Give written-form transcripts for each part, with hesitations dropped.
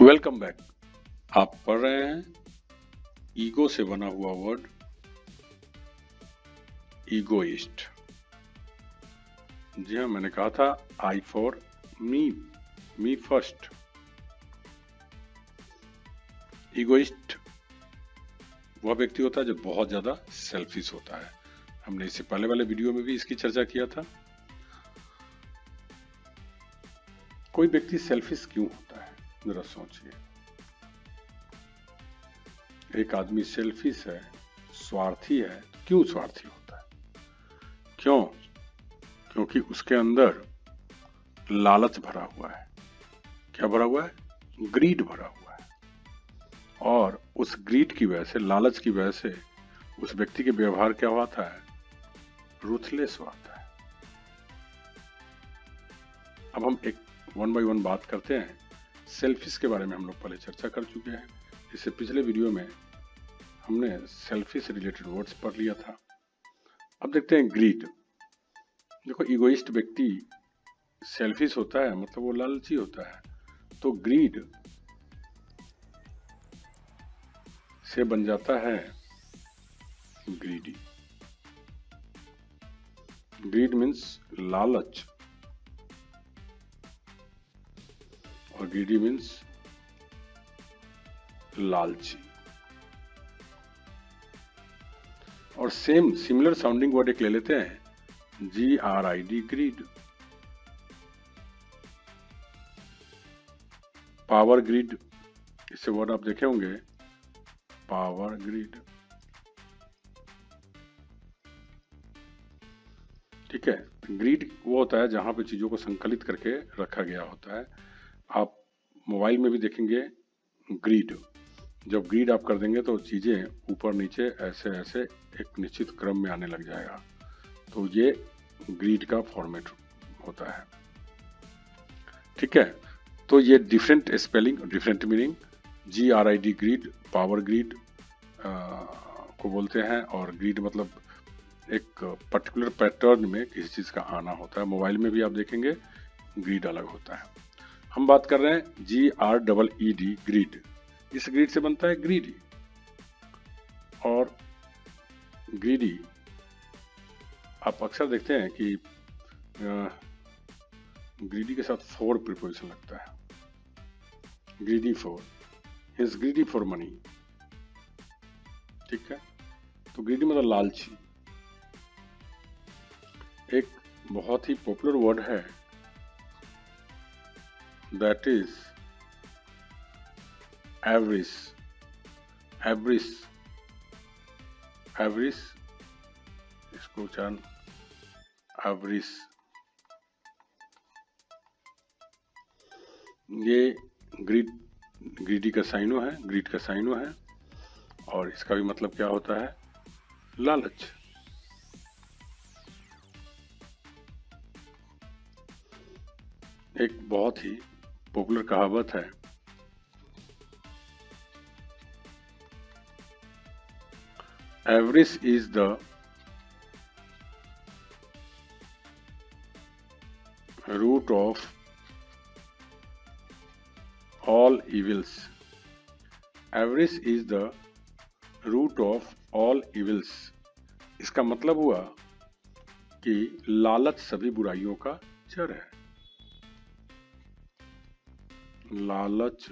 Welcome back. आप पढ़ रहे हैं ईगो से बना हुआ वर्ड ईगोइस्ट। जी हाँ, मैंने कहा था I for me first. Egoist वह व्यक्ति होता है जो बहुत ज्यादा सेल्फिश होता है। हमने इससे पहले वाले वीडियो में भी इसकी चर्चा किया था। कोई व्यक्ति सेल्फिश क्यों होता है, जरा सोचिए। एक आदमी सेल्फिश है, स्वार्थी है, तो क्यों स्वार्थी होता है? क्यों? क्योंकि उसके अंदर लालच भरा हुआ है। क्या भरा हुआ है? ग्रीड भरा हुआ है। और उस ग्रीड की वजह से, लालच की वजह से उस व्यक्ति के व्यवहार क्या होता है? रूथलेस होता है। अब हम एक वन बाय वन बात करते हैं। सेल्फिश के बारे में हम लोग पहले चर्चा कर चुके हैं। इससे पिछले वीडियो में हमने सेल्फिश से रिलेटेड वर्ड्स पढ़ लिया था। अब देखते हैं ग्रीड। देखो, इगोइस्ट व्यक्ति सेल्फिश होता है, मतलब वो लालची होता है। तो ग्रीड से बन जाता है ग्रीडी। ग्रीड मीन्स लालच और ग्रीडी मीन्स लालची। और सिमिलर साउंडिंग वर्ड एक ले लेते हैं, GRID, ग्रीड। पावर ग्रीड, इससे वर्ड आप देखे होंगे, पावर ग्रीड। ठीक है। ग्रीड वो होता है जहां पे चीजों को संकलित करके रखा गया होता है। आप मोबाइल में भी देखेंगे ग्रीड। जब ग्रीड आप कर देंगे तो चीजें ऊपर नीचे ऐसे ऐसे एक निश्चित क्रम में आने लग जाएगा। तो ये ग्रीड का फॉर्मेट होता है। ठीक है। तो ये different spelling, different meaning. GRID grid, power grid को बोलते हैं। और ग्रीड मतलब एक पर्टिकुलर पैटर्न में किसी चीज का आना होता है। मोबाइल में भी आप देखेंगे ग्रीड अलग होता है। हम बात कर रहे हैं GREED, ग्रीड। इस ग्रीड से बनता है ग्रीडी। और ग्रीडी आप अक्सर देखते हैं कि ग्रीडी के साथ फॉर प्रीपोजिशन लगता है। Greedy for, he is greedy for money. ठीक है। तो ग्रीडी मतलब लालची। एक बहुत ही पॉपुलर वर्ड है, that is avarice. Avarice, avarice, इसको उच्चारण एवरिस। ये ग्रीडी का साइनो है, ग्रीड का साइनो है। और इसका भी मतलब क्या होता है? लालच। एक बहुत ही पॉपुलर कहावत है, avarice is the root of all evils. Avarice is the root of all evils. इसका मतलब हुआ कि लालच सभी बुराइयों का जड़ है। लालच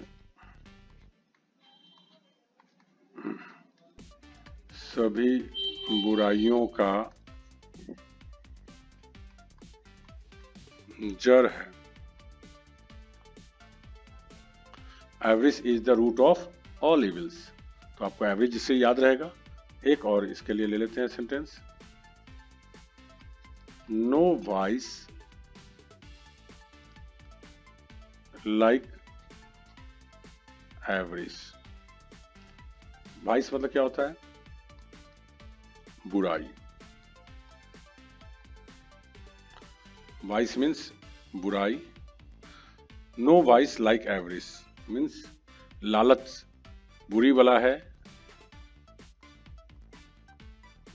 सभी बुराइयों का जड़ है। Avarice is the root of all evils. तो आपको एवरेज इससे याद रहेगा। एक और इसके लिए ले लेते हैं sentence, no vice like avarice. Vice मतलब क्या होता है? बुराई। वाइस मीन्स बुराई। No vice like avarice means लालच बुरी बला है।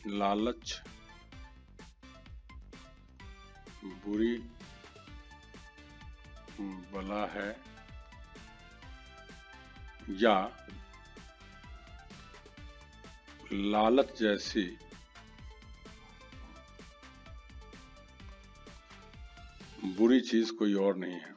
लालच बुरी बला है या लालच जैसी बुरी चीज कोई और नहीं है।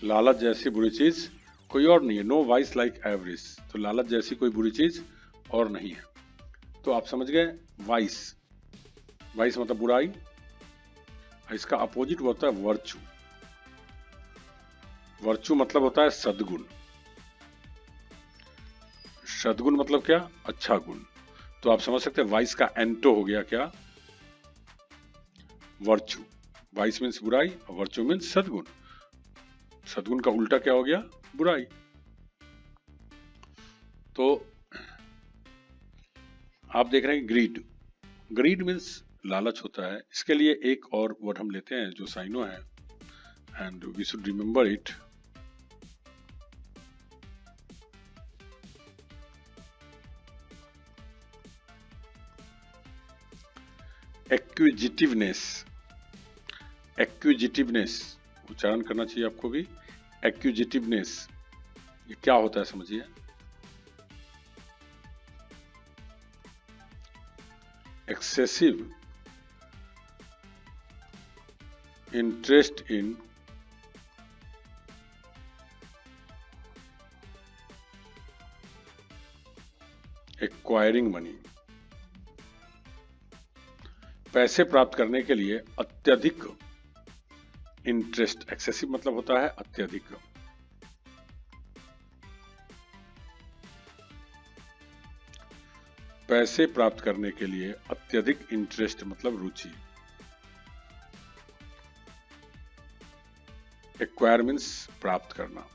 लालच जैसी बुरी चीज कोई और नहीं है। नो वाइस लाइक एवरेज, तो लालच जैसी कोई बुरी चीज और नहीं है। तो आप समझ गए वाइस, वाइस मतलब बुराई, इसका अपोजिट होता है वर्चू। वर्चू मतलब होता है सद्गुण। सद्गुण मतलब क्या? अच्छा गुण। तो आप समझ सकते हैं वाइस का एंटो हो गया क्या? वर्चू। वाइस मीन्स बुराई और वर्चू मीन्स सद्गुण। सद्गुण का उल्टा क्या हो गया? बुराई। तो आप देख रहे हैं ग्रीड। ग्रीड मीन्स लालच होता है। इसके लिए एक और वर्ड हम लेते हैं जो साइनो है, and we should remember it. Acquisitiveness. Acquisitiveness उच्चारण करना चाहिए आपको भी। एक्विजिटिवनेस ये क्या होता है समझिए। Excessive interest in acquiring money. पैसे प्राप्त करने के लिए अत्यधिक इंटरेस्ट। एक्सेसिव मतलब होता है अत्यधिक। पैसे प्राप्त करने के लिए अत्यधिक इंटरेस्ट मतलब रुचि। एक्वायर मीन्स प्राप्त करना।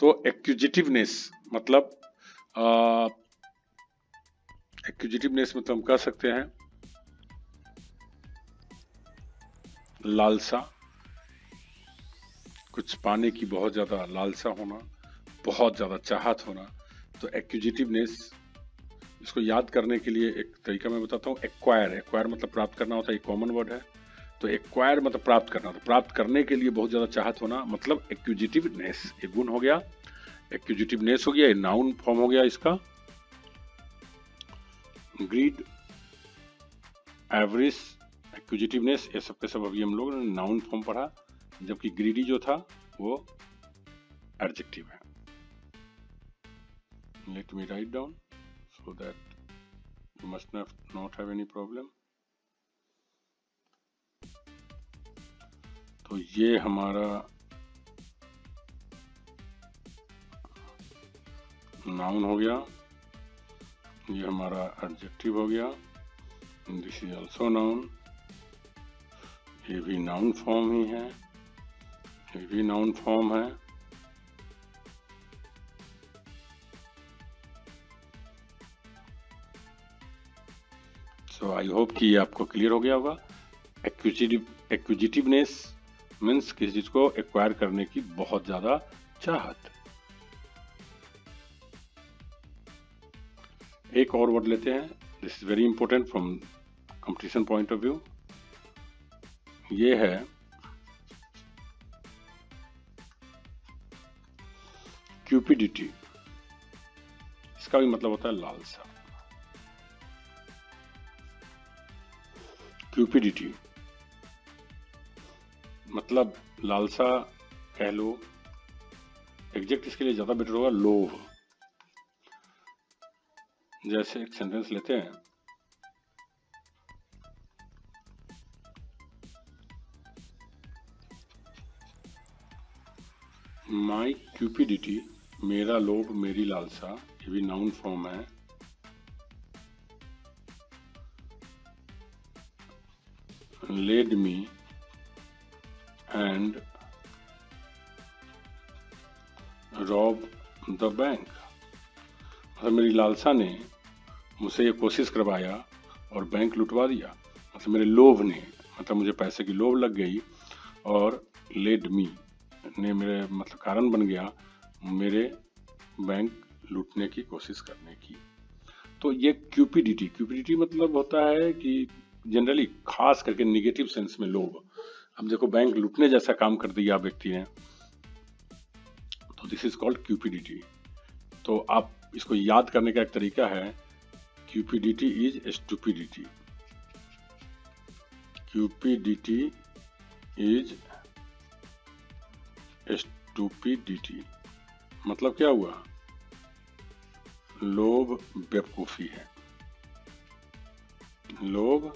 तो एक्विजिटिवनेस मतलब एक्विजिटिवनेस मतलब हम कह सकते हैं लालसा, कुछ पाने की बहुत ज्यादा लालसा होना, बहुत ज्यादा चाहत होना। तो एक्विजिटिवनेस, इसको याद करने के लिए एक तरीका मैं बताता हूँ। एक्वायर, एक्वायर मतलब प्राप्त करना होता है, एक कॉमन वर्ड है। तो एक्वायर मतलब प्राप्त करना, तो प्राप्त करने के लिए बहुत ज्यादा चाहत होना मतलब एक्विजिटिवनेस, एक गुण हो गया। एक्विजिटिवनेस हो गया, ये नाउन फॉर्म हो गया इसका। ग्रीड, एवरेज, एक्विजिटिवनेस, ये सब के सब अभी हम लोग ने नाउन फॉर्म पढ़ा, जबकि ग्रीडी जो था वो एडजेक्टिव है। Let me write down so that you must not have any problem. तो ये हमारा नाउन हो गया, ये हमारा एडजेक्टिव हो गया, दिस इज ऑल्सो नाउन। ये भी नाउन फॉर्म ही है, ये भी नाउन फॉर्म है। सो आई होप कि ये आपको क्लियर हो गया होगा। एक्विजिटिवनेस मीन्स किसी चीज को एक्वायर करने की बहुत ज्यादा चाहत। एक और वर्ड लेते हैं, this is very important from competition point of view. ये है क्यूपिडिटी। इसका भी मतलब होता है लालसा। क्यूपिडिटी मतलब लालसा कह लो, एग्जैक्ट इसके लिए ज्यादा बेटर होगा लोभ। जैसे एक सेंटेंस लेते हैं, माई क्यूपिडिटी, मेरा लोभ, मेरी लालसा, ये भी नाउन फॉर्म है। Led me and rob the bank, मतलब मेरी लालसा ने मुझसे ये कोशिश करवाया और बैंक लुटवा दिया। मतलब मेरे लोभ ने, मतलब मुझे पैसे की लोभ लग गई, और लेड मी ने मेरे मतलब कारण बन गया मेरे बैंक लूटने की कोशिश करने की। तो ये क्यूपीडीटी मतलब होता है कि जनरली खास करके निगेटिव सेंस में लोग, अब देखो बैंक लूटने जैसा काम कर दिया व्यक्ति ने, तो दिस इज कॉल्ड क्यूपीडीटी। तो आप इसको याद करने का एक तरीका है, क्यूपीडीटी इज स्टूपिडिटी। क्यूपीडीटी इज स्टूपिडिटी मतलब क्या हुआ? लोभ बेवकूफी है, लोभ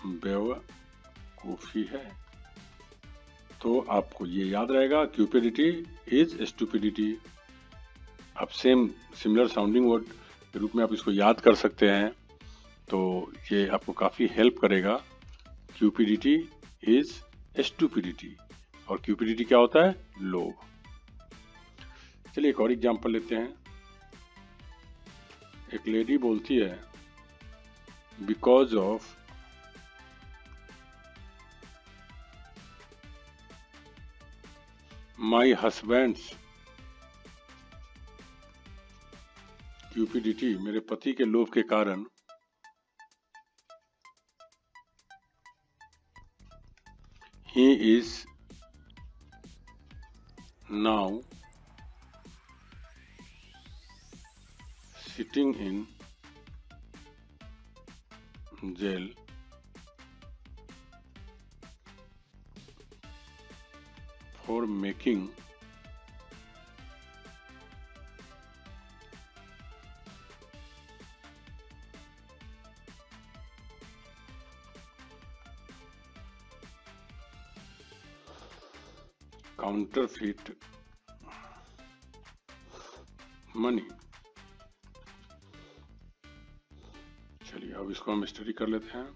बेवकूफी है। तो आपको ये याद रहेगा, क्यूपिडिटी इज स्टूपिडिटी। आप सिमिलर साउंडिंग वर्ड के रूप में आप इसको याद कर सकते हैं, तो ये आपको काफी हेल्प करेगा। क्यूपिडिटी इज स्टूपिडिटी, और क्यूपिडिटी क्या होता है? लोभ। चलिए एक और एग्जांपल लेते हैं। एक लेडी बोलती है, because of my husband's cupidity, मेरे पति के लोभ के कारण, he is now sitting in jail for making counterfeit money। चलिए अब इसको हम स्टडी कर लेते हैं।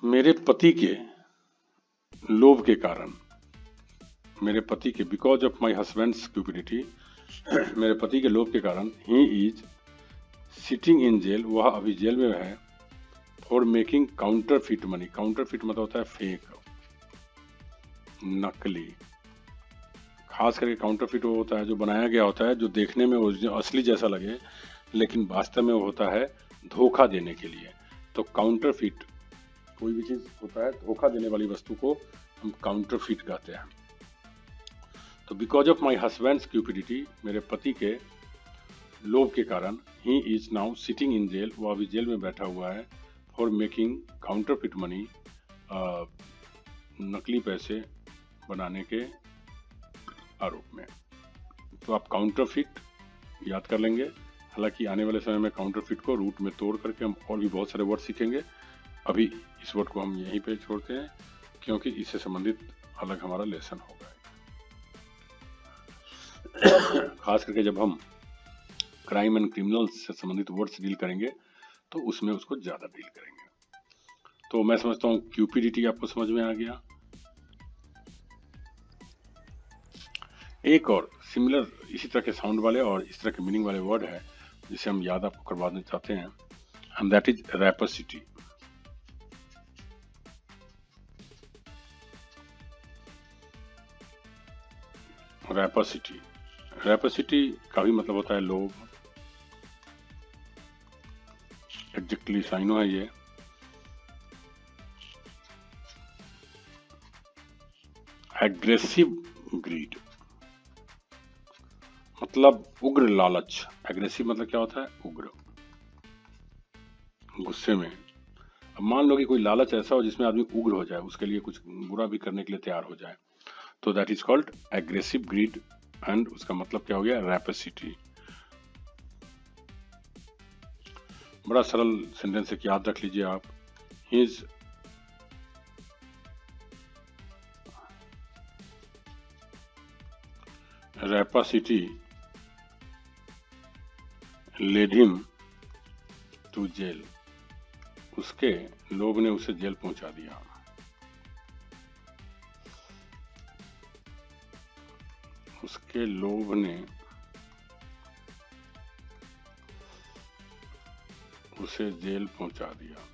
मेरे पति के लोभ के कारण, मेरे पति के, because of my husband's cupidity, मेरे पति के लोभ के कारण, he is sitting in jail, वह अभी जेल में है, for making counterfeit money. Counterfeit मतलब होता है फेक, नकली। खास करके काउंटरफिट वो होता है जो बनाया गया होता है, जो देखने में असली जैसा लगे, लेकिन वास्तव में वो होता है धोखा देने के लिए। तो काउंटरफिट, कोई भी चीज होता है धोखा देने वाली वस्तु को हम काउंटरफिट कहते हैं। तो because of my husband's cupidity, मेरे पति के लोभ के कारण, he is now sitting in jail, वो अभी जेल में बैठा हुआ है, फॉर मेकिंग काउंटरफिट मनी, नकली पैसे बनाने के आरोप में। तो आप काउंटरफिट याद कर लेंगे। हालांकि आने वाले समय में काउंटरफिट को रूट में तोड़ करके हम और भी बहुत सारे वर्ड सीखेंगे। अभी इस वर्ड को हम यहीं पे छोड़ते हैं, क्योंकि इससे संबंधित अलग हमारा लेसन होगा। खास करके जब हम क्राइम एंड क्रिमिनल्स से संबंधित वर्ड्स डील करेंगे तो उसमें उसको ज्यादा डील करेंगे। तो मैं समझता हूँ क्यूपिडिटी आपको समझ में आ गया। एक और सिमिलर इसी तरह के साउंड वाले और इस तरह के मीनिंग वाले वर्ड है जिसे हम याद आपको करवाना चाहते हैं, एंड दैट इज रैपेसिटी। रैपेसिटी, रैपेसिटी का भी मतलब होता है लोभ। एग्जैक्टली साइनो है ये। एग्रेसिव ग्रीड मतलब उग्र लालच। एग्रेसिव मतलब क्या होता है? उग्र, गुस्से में। अब मान लो कि कोई लालच ऐसा हो जिसमें आदमी उग्र हो जाए, उसके लिए कुछ बुरा भी करने के लिए तैयार हो जाए, तो that is called aggressive greed, and उसका मतलब क्या हो गया? रैपेसिटी। बड़ा सरल सेंटेंस है कि याद रख लीजिए आप। His rapacity led him to jail, उसके लोभ ने उसे जेल पहुंचा दिया। उसके लोभ ने उसे जेल पहुंचा दिया।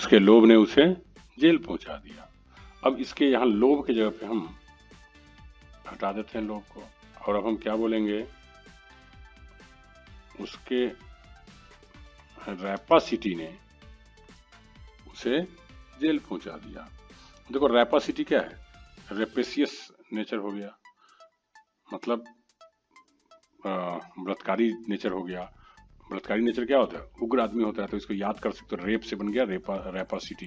उसके लोभ ने उसे जेल पहुंचा दिया। अब इसके यहाँ लोभ की जगह पे हम हटा देते हैं लोभ को, और अब हम क्या बोलेंगे, उसके रैपासिटी ने उसे जेल पहुंचा दिया। देखो रैपासिटी क्या है, रेपेसियस नेचर हो गया, मतलब बलात्कारी नेचर हो गया। बलात्कारी नेचर क्या होता है, उग्र आदमी होता है, तो इसको याद कर सकते हो, रेप से बन गया रैपासिटी।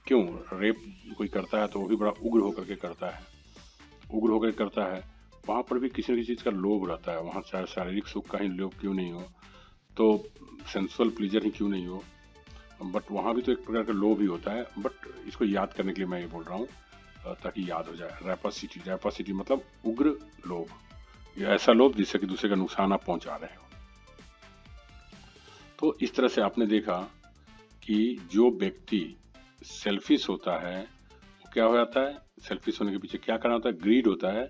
क्यों, रेप कोई करता है तो वो भी बड़ा उग्र होकर के करता है, उग्र होकर करता है। वहाँ पर भी किसी न किसी चीज़ का लोभ रहता है, वहाँ चाहे शारीरिक सुख का ही लोभ क्यों नहीं हो, तो सेंसुअल प्लीजर ही क्यों नहीं हो, बट वहाँ भी तो एक प्रकार का लोभ ही होता है। बट इसको याद करने के लिए मैं ये बोल रहा हूँ ताकि याद हो जाए। रैपासिटी, रैपासिटी मतलब उग्र लोभ, या ऐसा लोभ जिससे कि दूसरे का नुकसान आप पहुंचा रहे हो। तो इस तरह से आपने देखा कि जो व्यक्ति सेल्फिश होता है वो क्या हो जाता है, सेल्फिश होने के पीछे क्या करना होता है, ग्रीड होता है,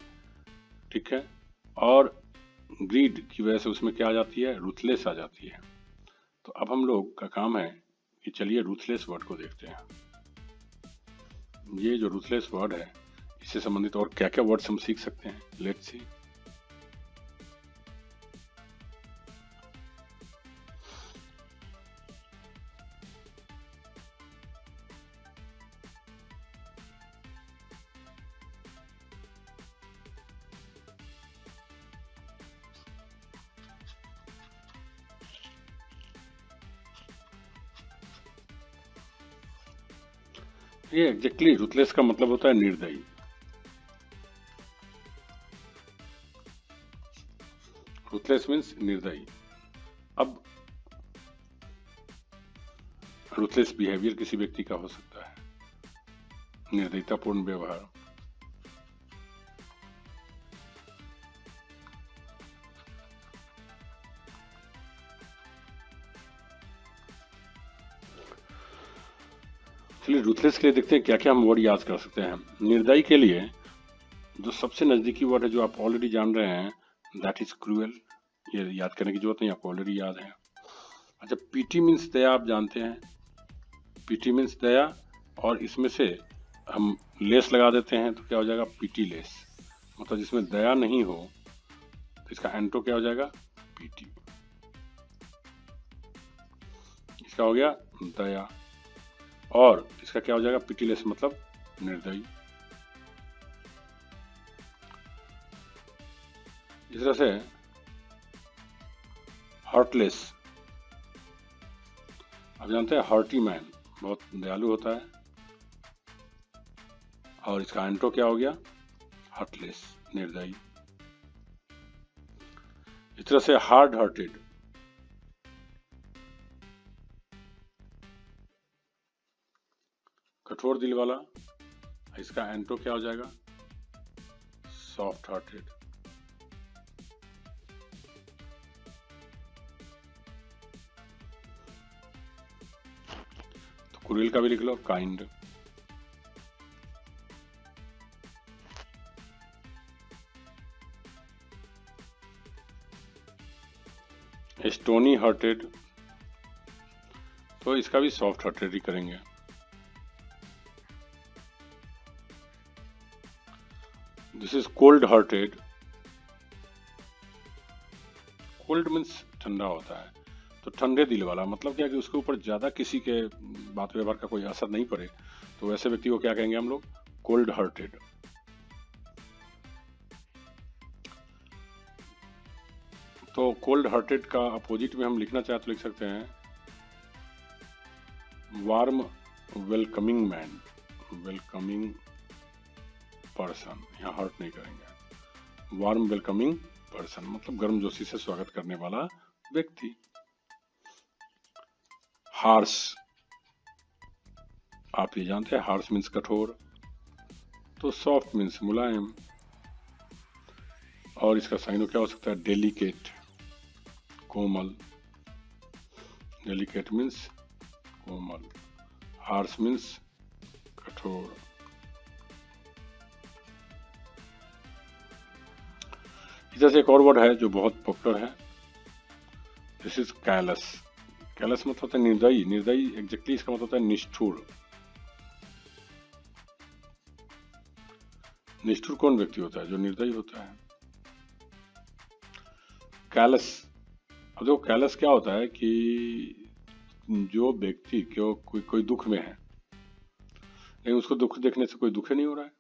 ठीक है। और ग्रीड की वजह से उसमें क्या आ जाती है, रूथलेस आ जाती है। तो अब हम लोग का काम है कि चलिए रूथलेस वर्ड को देखते हैं। ये जो रूथलेस वर्ड है, इससे संबंधित और क्या क्या वर्ड्स हम सीख सकते हैं, लेट्स सी। ये एग्जैक्टली रूथलेस का मतलब होता है निर्दयी। रूथलेस मीन्स निर्दयी। अब रूथलेस बिहेवियर किसी व्यक्ति का हो सकता है, निर्दयतापूर्ण व्यवहार। चलिए रूथलेस के लिए देखते हैं क्या क्या हम वर्ड याद कर सकते हैं। निर्दयी के लिए जो सबसे नजदीकी वर्ड है, जो आप ऑलरेडी जान रहे हैं, दैट इज क्रूएल। ये याद करने की जरूरत नहीं, आपको ऑलरेडी याद है। अच्छा, पीटी मीन्स दया, आप जानते हैं, पीटी मीन्स दया, और इसमें से हम लेस लगा देते हैं तो क्या हो जाएगा, पीटी लेस, मतलब जिसमें दया नहीं हो तो इसका एंटो क्या हो जाएगा, पीटी। इसका हो गया दया, और इसका क्या हो जाएगा, पीटीलेस, मतलब निर्दयी। इस तरह से हार्टलेस, आप जानते हैं हार्टी मैन बहुत दयालु होता है, और इसका एंटो क्या हो गया, हार्टलेस, निर्दयी। इस तरह से हार्ड हार्टेड, कठोर दिल वाला, इसका एंटो क्या हो जाएगा, सॉफ्ट हार्टेड। तो क्रूएल का भी लिख लो, काइंड। स्टोनी हार्टेड, तो इसका भी सॉफ्ट हार्टेड ही करेंगे। This is cold hearted. Cold means ठंडा होता है, तो ठंडे दिल वाला मतलब क्या कि उसके ऊपर ज्यादा किसी के बात व्यवहार का कोई असर नहीं पड़े, तो वैसे व्यक्ति को क्या कहेंगे हम लोग, कोल्ड हार्टेड। तो कोल्ड हार्टेड का अपोजिट में हम लिखना चाहे तो लिख सकते हैं warm welcoming man, welcoming person, यहाँ हर्ट नहीं करेंगे, वार्म वेलकमिंग पर्सन मतलब गर्मजोशी से स्वागत करने वाला व्यक्ति। हार्श, आप ये जानते हैं हार्श मीन्स कठोर, तो सॉफ्ट मीन्स मुलायम, और इसका साइनो क्या हो सकता है, डेलिकेट, कोमल। डेलिकेट मीन्स कोमल, हार्श मीन्स कठोर। इधर से एक और वर्ड है जो बहुत पॉपुलर है, दिस इज कैलस। कैलस मतलब होता है निर्दयी। निर्दयी एग्जैक्टली इसका मतलब होता है निष्ठुर। निष्ठुर कौन व्यक्ति होता है? जो निर्दयी होता है। कैलस, अब देखो कैलस क्या होता है कि जो व्यक्ति क्यों कोई दुख में है, लेकिन उसको दुख देखने से कोई दुख ही नहीं हो रहा है,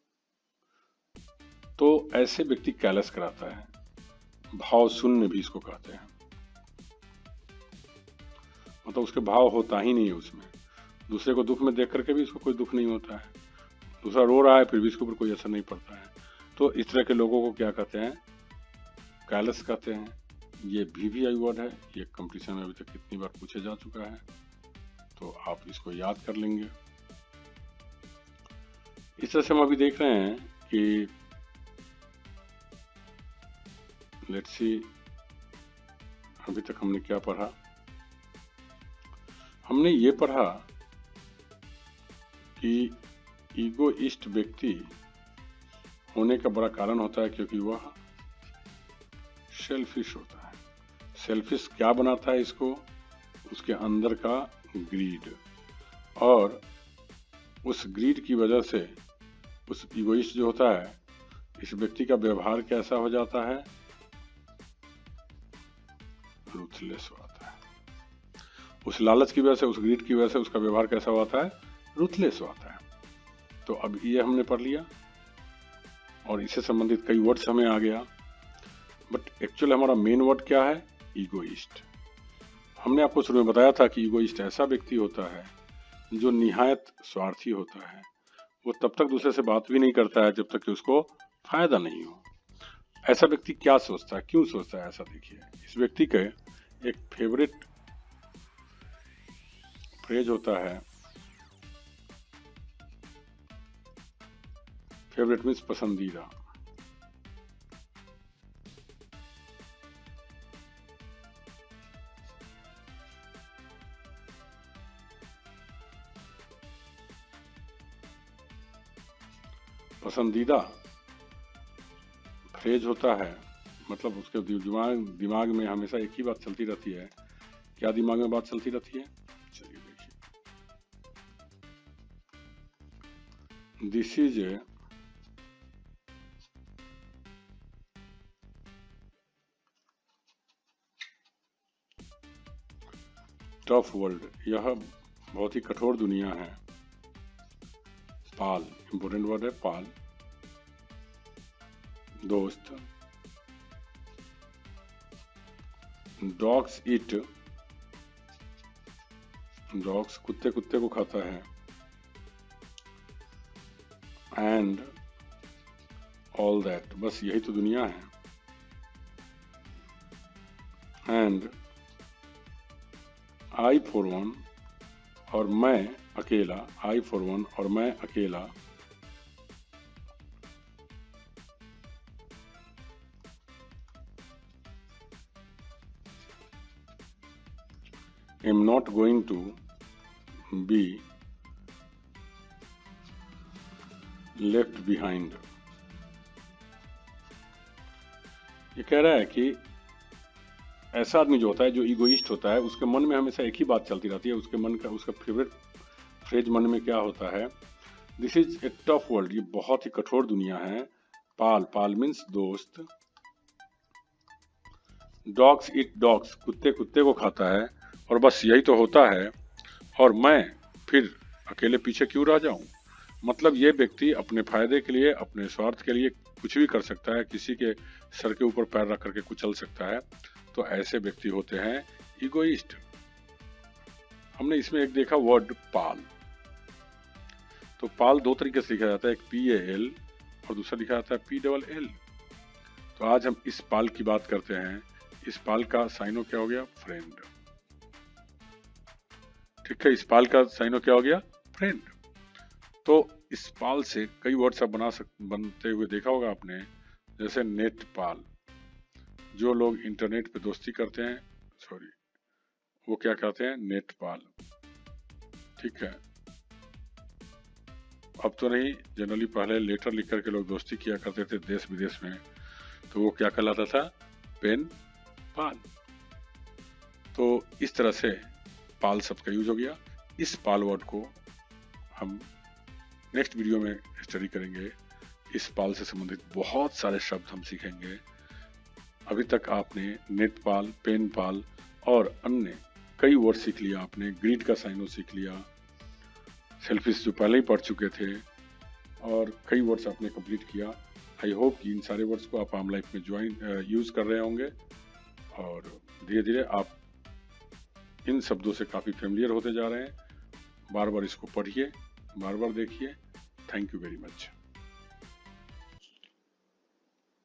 तो ऐसे व्यक्ति कैलस कराता है। भाव शून्य भी इसको कहते हैं, मतलब उसके भाव होता ही नहीं है उसमें। दूसरे को दुख में देख करके भी इसको कोई दुख नहीं होता है, दूसरा रो रहा है फिर भी इसके ऊपर कोई असर नहीं पड़ता है। तो इस तरह के लोगों को क्या कहते हैं? कैलस कहते हैं। ये VVI वर्ड है, ये कंपटीशन में अभी तक कितनी बार पूछा जा चुका है, तो आप इसको याद कर लेंगे। इस तरह से हम अभी देख रहे हैं कि लेट्स सी अभी तक हमने क्या पढ़ा। हमने ये पढ़ा कि ईगोइस्ट व्यक्ति होने का बड़ा कारण होता है क्योंकि वह सेल्फिश होता है। सेल्फिश क्या बनाता है इसको? उसके अंदर का ग्रीड, और उस ग्रीड की वजह से उस ईगोइस्ट जो होता है, इस व्यक्ति का व्यवहार कैसा हो जाता है? रूथलेस होता है। उस लालच की वजह से, उस ग्रीड की वजह से उसका व्यवहार कैसा होता है? रूथलेस होता है। तो अब ये हमने पढ़ लिया और इससे संबंधित कई वर्ड्स हमें आ गया, बट एक्चुअली हमारा मेन वर्ड क्या है? ईगोइस्ट। हमने आपको शुरू में बताया था कि ईगोइस्ट ऐसा व्यक्ति होता है जो निहायत स्वार्थी होता है। वो तब तक दूसरे से बात भी नहीं करता है जब तक कि उसको फायदा नहीं हो। ऐसा व्यक्ति क्या सोचता है, क्यों सोचता है ऐसा? देखिए, इस व्यक्ति का एक फेवरेट फ्रेज होता है। फेवरेट मीन्स पसंदीदा। पसंदीदा फ्रेज होता है, मतलब उसके दिमाग में हमेशा एक ही बात चलती रहती है। क्या दिमाग में बात चलती रहती है? चलिए देखिए, this is a tough world. यह बहुत ही कठोर दुनिया है। पाल, इंपोर्टेंट वर्ड है पाल। दोस्त, डॉग्स ईट, डॉग्स कुत्ते को खाता है। एंड ऑल दैट, बस यही तो दुनिया है। एंड आई फॉर वन, और मैं अकेला। आई फॉर वन, और मैं अकेला। am not going to be left behind। ये कह रहा है कि ऐसा आदमी जो होता है, जो ईगोइस्ट होता है, उसके मन में हमेशा एक ही बात चलती रहती है। उसके मन का, उसका फेवरेट फ्रेज मन में क्या होता है? This is a tough world. ये बहुत ही कठोर दुनिया है। पाल, पाल मीन्स दोस्त। डॉग्स ईट डॉग्स, कुत्ते को खाता है, और बस यही तो होता है। और मैं फिर अकेले पीछे क्यों रह जाऊं? मतलब ये व्यक्ति अपने फायदे के लिए, अपने स्वार्थ के लिए कुछ भी कर सकता है, किसी के सर के ऊपर पैर रख करके कुचल सकता है। तो ऐसे व्यक्ति होते हैं ईगोइस्ट। हमने इसमें एक देखा वर्ड पाल। तो पाल दो तरीके से लिखा जाता है, एक PAL और दूसरा लिखा जाता है PLL। तो आज हम इस पाल की बात करते हैं। इस पाल का साइनो क्या हो गया? फ्रेंड। ठीक है, इस पाल का साइनो क्या हो गया? फ्रेंड। तो इस पाल से कई वर्ड्स आप बनते हुए देखा होगा आपने, जैसे नेट पाल। जो लोग इंटरनेट पे दोस्ती करते हैं, सॉरी, वो क्या कहते हैं? नेट पाल। ठीक है, अब तो नहीं, जनरली पहले लेटर लिख करके लोग दोस्ती किया करते थे देश विदेश में, तो वो क्या कहलाता था? पेन पाल। तो इस तरह से पाल शब्द का यूज हो गया। इस पाल वर्ड को हम नेक्स्ट वीडियो में स्टडी करेंगे। इस पाल से संबंधित बहुत सारे शब्द हम सीखेंगे। अभी तक आपने नेट पाल, पेन पाल और अन्य कई वर्ड सीख लिया आपने। ग्रीड का साइनो सीख लिया, सेल्फिश जो पहले ही पढ़ चुके थे, और कई वर्ड्स आपने कंप्लीट किया। आई होप कि इन सारे वर्ड्स को आप आम लाइफ में यूज कर रहे होंगे और धीरे धीरे आप इन शब्दों से काफ़ी फेमिलियर होते जा रहे हैं। बार बार इसको पढ़िए, बार बार देखिए। Thank you very much.